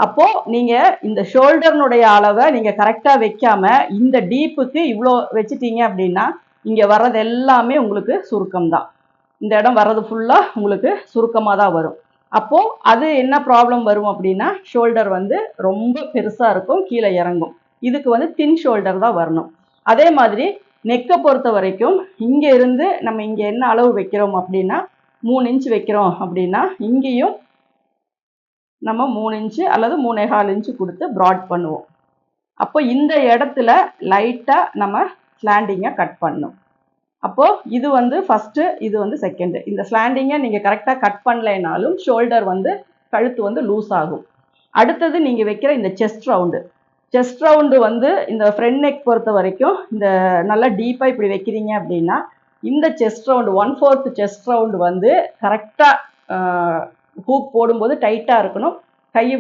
அப்போ நீங்க இந்த ஷோல்டர்னுடைய அளவை நீங்க கரெக்டா வைக்காம இந்த டீப்புக்கு இவ்வளோ வச்சுட்டீங்க அப்படின்னா இங்க வர்றது எல்லாமே உங்களுக்கு சுருக்கம் தான். இந்த இடம் வர்றது ஃபுல்லா உங்களுக்கு சுருக்கமா தான் வரும். அப்போ அது என்ன ப்ராப்ளம் வரும் அப்படின்னா ஷோல்டர் வந்து ரொம்ப பெருசா இருக்கும், கீழே இறங்கும். இதுக்கு வந்து தின் ஷோல்டர் தான் வரணும். அதே மாதிரி நெக்கை பொறுத்த வரைக்கும் இங்க இருந்து நம்ம இங்க என்ன அளவு வைக்கிறோம் அப்படின்னா 3 இன்ச் வைக்கிறோம் அப்படின்னா இங்கேயும் நம்ம 3 இன்ச்சு அல்லது 3.25 இன்ச்சு கொடுத்து ப்ராட் பண்ணுவோம். அப்போ இந்த இடத்துல லைட்டா நம்ம ஸ்லாண்டிங்கை கட் பண்ணணும். அப்போ இது வந்து ஃபர்ஸ்ட், இது வந்து செகண்ட். இந்த ஸ்லாண்டிங்கை நீங்க கரெக்டா கட் பண்ணலைனாலும் ஷோல்டர் வந்து கழுத்து வந்து லூஸ் ஆகும். அடுத்தது நீங்க வைக்கிற இந்த செஸ்ட் ரவுண்டு வந்து இந்த ஃப்ரண்ட் நெக் பொறுத்த வரைக்கும் இந்த நல்லா டீப்பா இப்படி வைக்கிறீங்க அப்படின்னா இந்த செஸ்ட் ரவுண்டு 1/4 செஸ்ட் ரவுண்டு வந்து கரெக்டா ஹூக் போடும்போது டைட்டா இருக்கணும். கையை